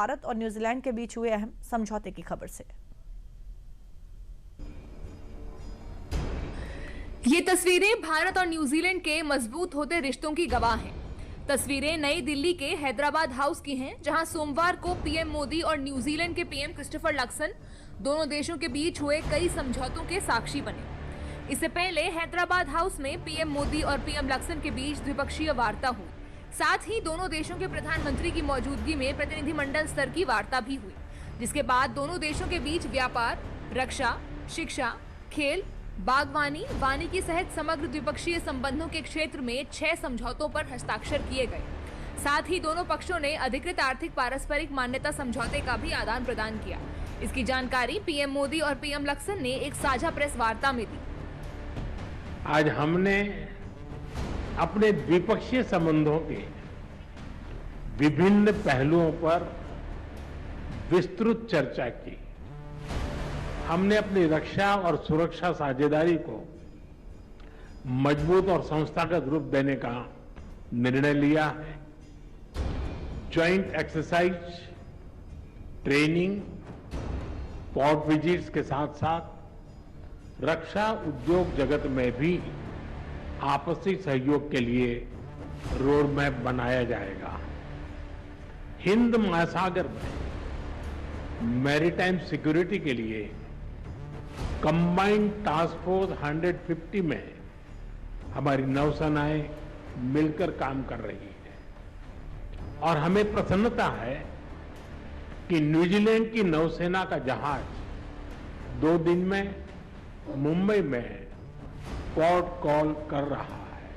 भारत और न्यूजीलैंड के बीच हुए अहम समझौते की खबर से। ये तस्वीरें भारत और न्यूजीलैंड के मजबूत होते रिश्तों की गवाह हैं। तस्वीरें नई दिल्ली के हैदराबाद हाउस की हैं, जहां सोमवार को पीएम मोदी और न्यूजीलैंड के पीएम क्रिस्टोफर लक्सन दोनों देशों के बीच हुए कई समझौतों के साक्षी बने। इससे पहले हैदराबाद हाउस में पीएम मोदी और पीएम लक्सन के बीच द्विपक्षीय वार्ता हुई। साथ ही दोनों देशों के प्रधानमंत्री की मौजूदगी में प्रतिनिधिमंडल स्तर की वार्ता भी हुई, जिसके बाद दोनों देशों के बीच व्यापार, रक्षा, शिक्षा, खेल, बागवानी, वानिकी सहित समग्र द्विपक्षीय संबंधों के क्षेत्र में 6 समझौतों पर हस्ताक्षर किए गए। साथ ही दोनों पक्षों ने अधिकृत आर्थिक पारस्परिक मान्यता समझौते का भी आदान प्रदान किया। इसकी जानकारी पीएम मोदी और पीएम लक्सन ने एक साझा प्रेस वार्ता में दी। आज हमने अपने द्विपक्षीय संबंधों के विभिन्न पहलुओं पर विस्तृत चर्चा की। हमने अपनी रक्षा और सुरक्षा साझेदारी को मजबूत और संस्थागत रूप देने का निर्णय लिया है। Joint exercise, training, port visits के साथ साथ रक्षा उद्योग जगत में भी आपसी सहयोग के लिए रोड मैप बनाया जाएगा। हिंद महासागर में मैरीटाइम सिक्योरिटी के लिए कंबाइंड टास्क फोर्स 150 में हमारी नौसेनाएं मिलकर काम कर रही है और हमें प्रसन्नता है कि न्यूजीलैंड की नौसेना का जहाज 2 दिन में मुंबई में पोर्ट कॉल कर रहा है।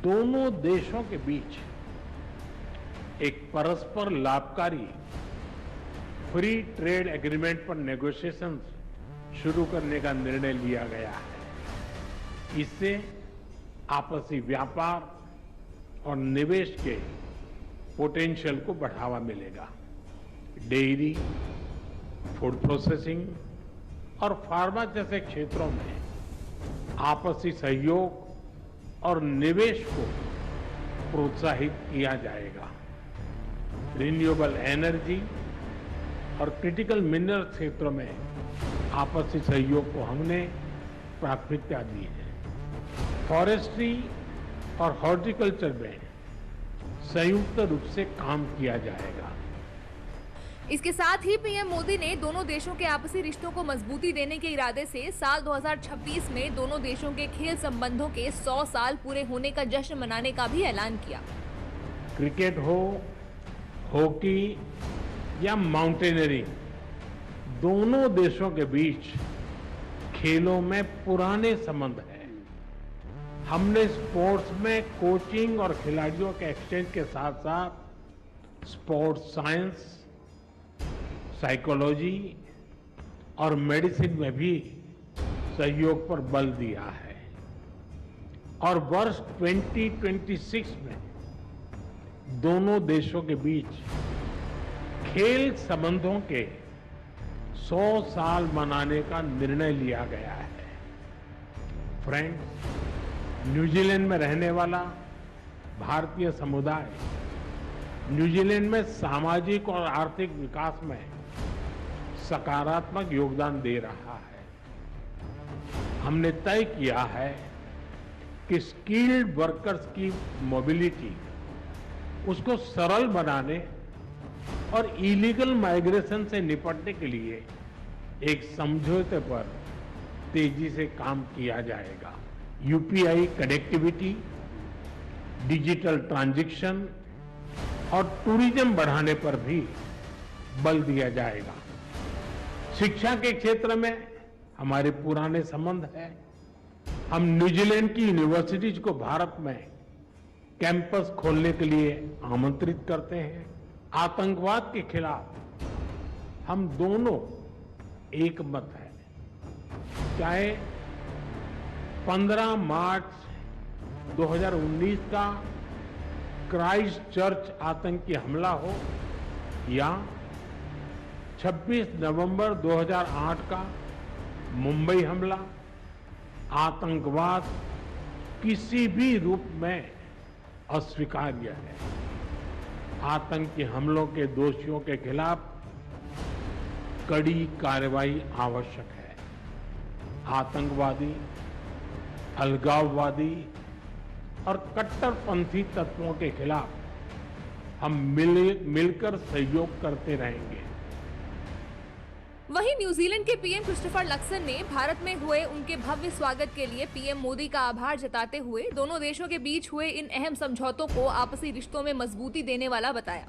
दोनों देशों के बीच एक परस्पर लाभकारी फ्री ट्रेड एग्रीमेंट पर नेगोशिएशंस शुरू करने का निर्णय लिया गया है। इससे आपसी व्यापार और निवेश के पोटेंशियल को बढ़ावा मिलेगा। डेयरी, फूड प्रोसेसिंग और फार्मा जैसे क्षेत्रों में आपसी सहयोग और निवेश को प्रोत्साहित किया जाएगा। रिन्यूएबल एनर्जी और क्रिटिकल मिनरल क्षेत्रों में आपसी सहयोग को हमने प्राथमिकता दी है। फॉरेस्ट्री और हॉर्टिकल्चर में संयुक्त रूप से काम किया जाएगा। इसके साथ ही पीएम मोदी ने दोनों देशों के आपसी रिश्तों को मजबूती देने के इरादे से साल 2026 में दोनों देशों के खेल संबंधों के 100 साल पूरे होने का जश्न मनाने का भी ऐलान किया। क्रिकेट हो, हॉकी या माउंटेनियरिंग, दोनों देशों के बीच खेलों में पुराने संबंध हैं। हमने स्पोर्ट्स में कोचिंग और खिलाड़ियों के एक्सचेंज के साथ साथ स्पोर्ट्स साइंस, साइकोलॉजी और मेडिसिन में भी सहयोग पर बल दिया है और वर्ष 2026 में दोनों देशों के बीच खेल संबंधों के 100 साल मनाने का निर्णय लिया गया है। फ्रेंड्स, न्यूजीलैंड में रहने वाला भारतीय समुदाय न्यूजीलैंड में सामाजिक और आर्थिक विकास में सकारात्मक योगदान दे रहा है। हमने तय किया है कि स्किल्ड वर्कर्स की मोबिलिटी, उसको सरल बनाने और इलीगल माइग्रेशन से निपटने के लिए एक समझौते पर तेजी से काम किया जाएगा। यूपीआई कनेक्टिविटी, डिजिटल ट्रांजैक्शन और टूरिज्म बढ़ाने पर भी बल दिया जाएगा। शिक्षा के क्षेत्र में हमारे पुराने संबंध हैं। हम न्यूजीलैंड की यूनिवर्सिटीज को भारत में कैंपस खोलने के लिए आमंत्रित करते हैं। आतंकवाद के खिलाफ हम दोनों एक मत हैं। चाहे 15 मार्च 2019 का क्राइस्ट चर्च आतंकी हमला हो या 26 नवंबर 2008 का मुंबई हमला, आतंकवाद किसी भी रूप में अस्वीकार्य है। आतंकी हमलों के दोषियों के खिलाफ कड़ी कार्रवाई आवश्यक है। आतंकवादी, अलगाववादी और कट्टरपंथी तत्वों के खिलाफ हम मिलकर सहयोग करते रहेंगे। वहीं न्यूजीलैंड के पीएम क्रिस्टोफर लक्सन ने भारत में हुए उनके भव्य स्वागत के लिए पीएम मोदी का आभार जताते हुए दोनों देशों के बीच हुए इन अहम समझौतों को आपसी रिश्तों में मजबूती देने वाला बताया।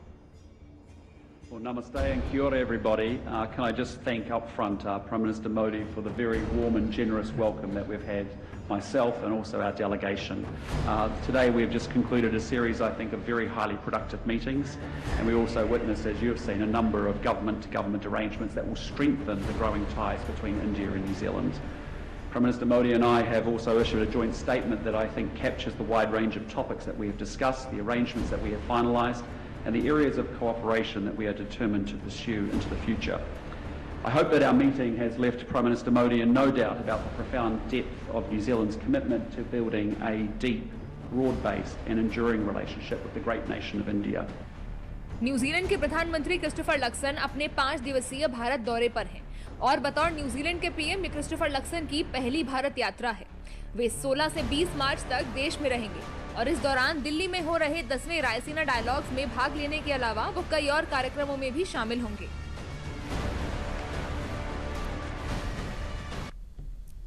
Well, namaste and kia ora everybody. Can I just thank up front Prime Minister Modi for the very warm and generous welcome that we've had, myself and also our delegation. Today we've just concluded a series, I think, of very highly productive meetings, and we also witnessed, as you have seen, a number of government-to-government arrangements that will strengthen the growing ties between India and New Zealand. Prime Minister Modi and I have also issued a joint statement that I think captures the wide range of topics that we have discussed, the arrangements that we have finalised, and the areas of cooperation that we are determined to pursue into the future. I hope that our meeting has left Prime Minister Modi in no doubt about the profound depth of New Zealand's commitment to building a deep, broad-based and enduring relationship with the great nation of India. New Zealand के प्रधानमंत्री Christopher Luxon अपने 5 दिवसीय भारत दौरे पर हैं और बतौर New Zealand के पीएम क्रिस्टोफर लक्सन की पहली भारत यात्रा है। वे 16 से 20 मार्च तक देश में रहेंगे और इस दौरान दिल्ली में हो रहे 10वें रायसीना डायलॉग्स में भाग लेने के अलावा वो कई और कार्यक्रमों में भी शामिल होंगे।